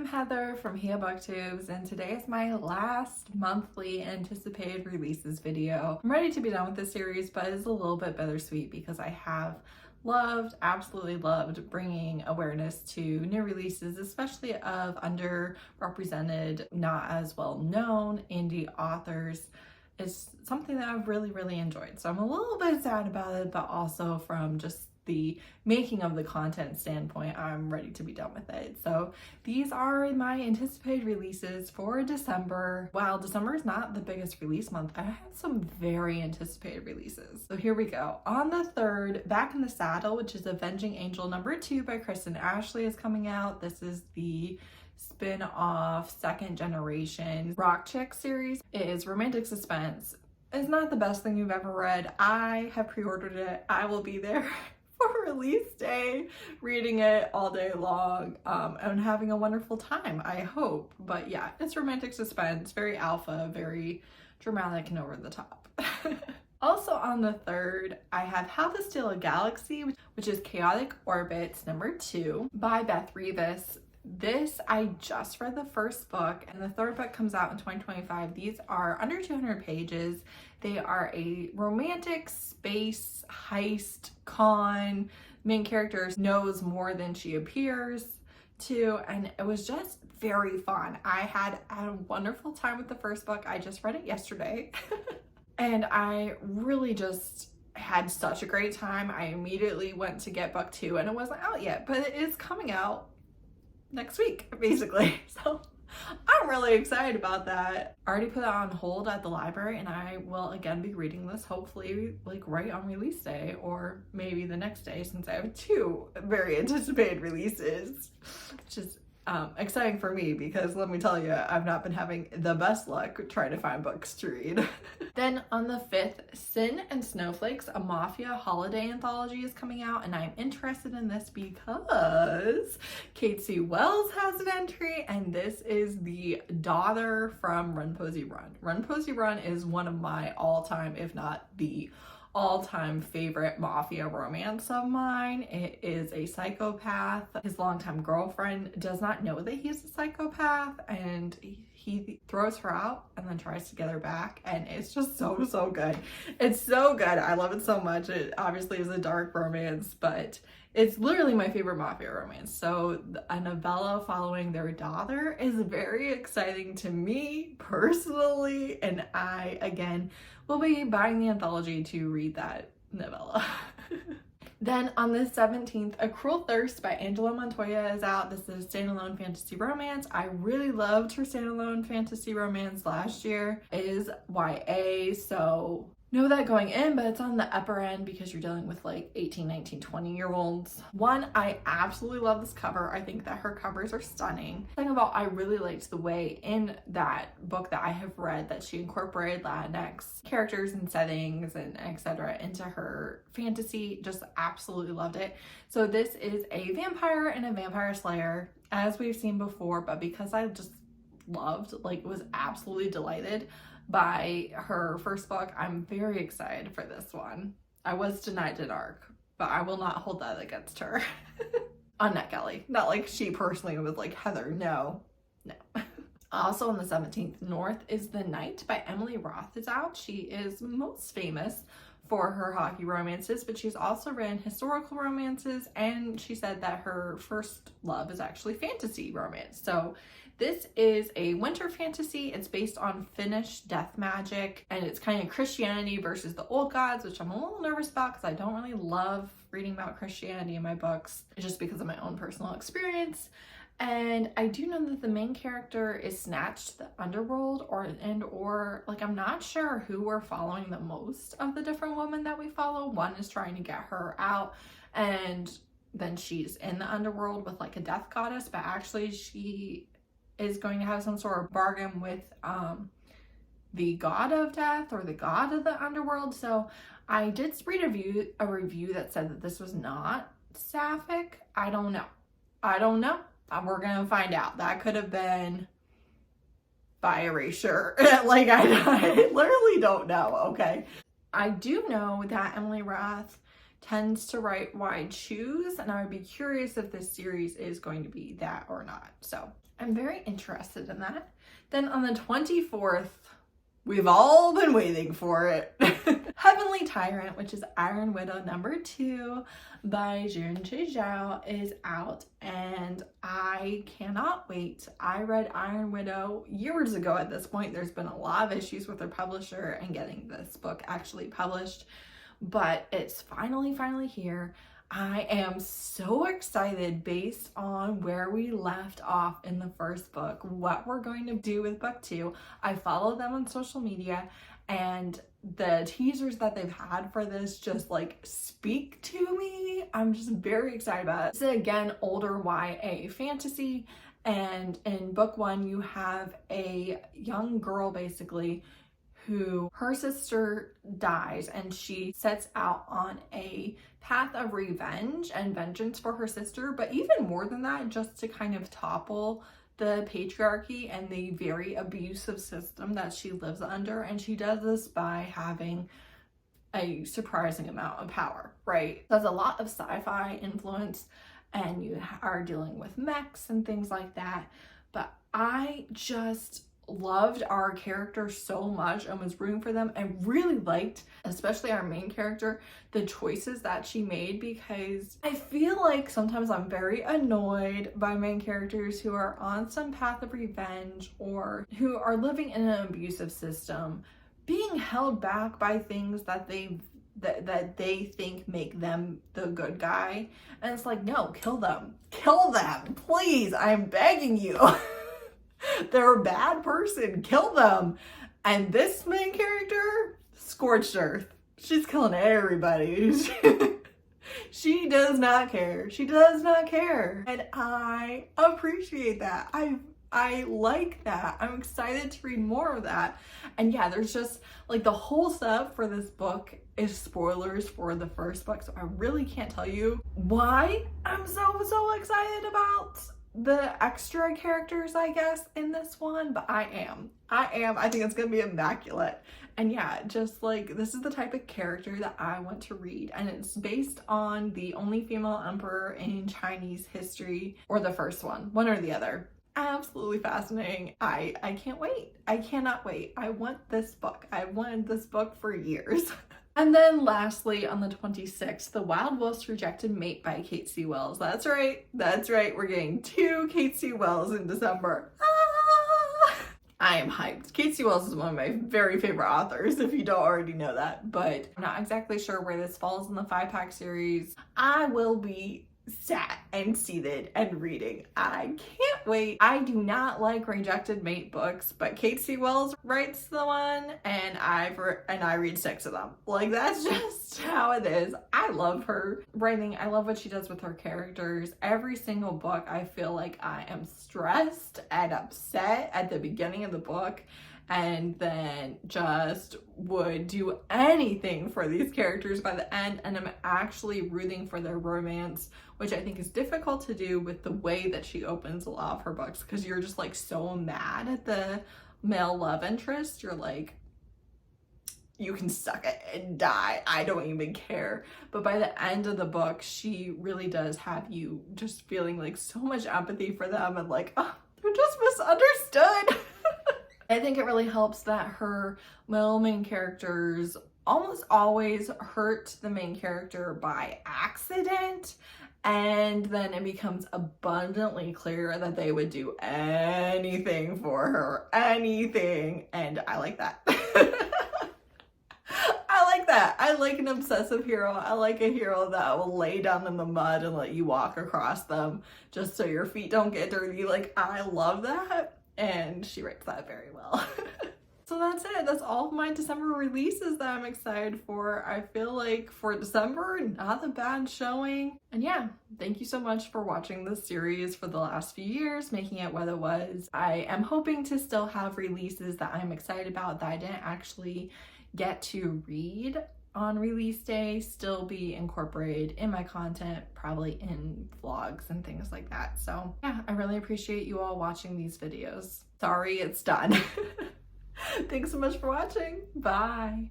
Heather from booktubes, and today is my last monthly anticipated releases video. I'm ready to be done with this series, but it's a little bit bittersweet because I have absolutely loved bringing awareness to new releases, especially of underrepresented, not as well known indie authors. It's something that I've really enjoyed. So I'm a little bit sad about it, but also from just the making of the content standpoint, I'm ready to be done with it. So these are my anticipated releases for December. While December is not the biggest release month, I had some very anticipated releases. So here we go. On the 3rd, Back in the Saddle, which is Avenging Angel #2 by Kristen Ashley, is coming out. This is the spin-off second generation rock chick series. It is romantic suspense. It's not the best thing you've ever read. I have pre-ordered it. I will be there for release day, reading it all day long, and having a wonderful time, I hope. But yeah, it's romantic suspense, very alpha, very dramatic and over the top. Also on the 3rd, I have How to Steal a Galaxy, which is Chaotic Orbits #2 by Beth Revis. This, I just read the first book, and the 3rd book comes out in 2025. These are under 200 pages. They are a romantic space heist con. Main character knows more than she appears to, and it was just very fun. I had a wonderful time with the first book. I just read it yesterday, and I really just had such a great time. I immediately went to get book 2, and it wasn't out yet, but it is coming out next week, basically. So I'm really excited about that. I already put it on hold at the library, and I will again be reading this hopefully like right on release day, or maybe the next day, since I have 2 very anticipated releases, which is exciting for me because let me tell you, I've not been having the best luck trying to find books to read. Then on the 5th, Sin and Snowflakes, a Mafia holiday anthology, is coming out, and I'm interested in this because Cate Wells has an entry, and this is the daughter from Run Posey Run. Run Posey Run is one of my all-time, if not the all-time favorite Mafia romance of mine. It is a psychopath. His longtime girlfriend does not know that he's a psychopath, and he throws her out and then tries to get her back, and it's just so good. It's so good. I love it so much. It obviously is a dark romance, but it's literally my favorite Mafia romance. So a novella following their daughter is very exciting to me personally, and I, again, will be buying the anthology to read that novella. Then on the 17th, A Cruel Thirst by Angela Montoya is out. This is a standalone fantasy romance. I really loved her standalone fantasy romance last year. It is YA, so know that going in, but it's on the upper end because you're dealing with like 18, 19, 20-year-olds. One, I absolutely love this cover. I think that her covers are stunning. Second of all, I really liked the way in that book that I have read that she incorporated Latinx characters and settings and etc. into her fantasy. Just absolutely loved it. So this is a vampire and a vampire slayer, as we've seen before, but because I just loved, like, was absolutely delighted by her first book, I'm very excited for this one. I was denied an arc, but I will not hold that against her. On NetGalley. Not like she personally was like, Heather, no. Also on the 17th, North is the Night by Emily Rath is out. She is most famous for her hockey romances, but she's also written historical romances, and she said that her first love is actually fantasy romance. So this is a winter fantasy. It's based on Finnish death magic, and it's kind of Christianity versus the old gods, which I'm a little nervous about because I don't really love reading about Christianity in my books, just because of my own personal experience. And I do know that the main character is snatched to the underworld, or like, I'm not sure who we're following the most of the different women that we follow. One is trying to get her out, and then she's in the underworld with like a death goddess, but actually she is going to have some sort of bargain with the god of death or the god of the underworld. So I did read a review that said that this was not sapphic. I don't know. We're gonna find out. That could have been by erasure. Like, I literally don't know, okay? I do know that Emily Rath tends to write wide shoes, and I would be curious if this series is going to be that or not. So I'm very interested in that. Then on the 24th, we've all been waiting for it. Heavenly Tyrant, which is Iron Widow #2 by Zhao, is out, and I cannot wait. I read Iron Widow years ago at this point. There's been a lot of issues with their publisher and getting this book actually published, but it's finally here. I am so excited based on where we left off in the first book, what we're going to do with book 2. I follow them on social media, and the teasers that they've had for this just like speak to me. I'm just very excited about it. This is again older YA fantasy, and in book 1 you have a young girl basically who her sister dies, and she sets out on a path of revenge and vengeance for her sister, but even more than that, just to kind of topple the patriarchy and the very abusive system that she lives under. And she does this by having a surprising amount of power, right? There's a lot of sci-fi influence, and you are dealing with mechs and things like that, but I just loved our characters so much and was rooting for them, and really liked, especially our main character, the choices that she made, because I feel like sometimes I'm very annoyed by main characters who are on some path of revenge or who are living in an abusive system, being held back by things that they think make them the good guy. And it's like, no, kill them, please, I'm begging you. They're a bad person, kill them. And this main character, scorched earth. She's killing everybody. She does not care. She does not care. And I appreciate that. I like that. I'm excited to read more of that. And yeah, there's just like the whole setup for this book is spoilers for the first book, so I really can't tell you why I'm so excited about the extra characters, I guess, in this one, but I am. I think it's gonna be immaculate. And yeah, just like, this is the type of character that I want to read, and it's based on the only female emperor in Chinese history, or the first one or the other. Absolutely fascinating. I can't wait. I cannot wait. I want this book. I've wanted this book for years. And then lastly, on the 26th, The Wild Wolf's Rejected Mate by Cate C. Wells. That's right. We're getting 2 Cate C. Wells in December. I am hyped. Cate C. Wells is one of my very favorite authors, if you don't already know that, but I'm not exactly sure where this falls in the 5-pack series. I will be sat and seated and reading. I can't wait. I do not like rejected mate books, but Cate C. Wells writes the one, and I read 6 of them. Like, that's just how it is. I love her writing. I love what she does with her characters. Every single book, I feel like I am stressed and upset at the beginning of the book, and then just would do anything for these characters by the end, and I'm actually rooting for their romance, which I think is difficult to do with the way that she opens a lot of her books, because you're just like so mad at the male love interest. You're like, you can suck it and die, I don't even care. But by the end of the book, she really does have you just feeling like so much empathy for them, and like, oh, they're just misunderstood. I think it really helps that her male main characters almost always hurt the main character by accident, and then it becomes abundantly clear that they would do anything for her, anything, and I like that. I like that. I like an obsessive hero. I like a hero that will lay down in the mud and let you walk across them just so your feet don't get dirty. Like, I love that. And she writes that very well. So that's it. That's all of my December releases that I'm excited for. I feel like for December, not a bad showing. And yeah, thank you so much for watching this series for the last few years, making it what it was. I am hoping to still have releases that I'm excited about that I didn't actually get to read on release day still be incorporated in my content, probably in vlogs and things like that. So yeah, I really appreciate you all watching these videos. Sorry it's done. Thanks so much for watching. Bye.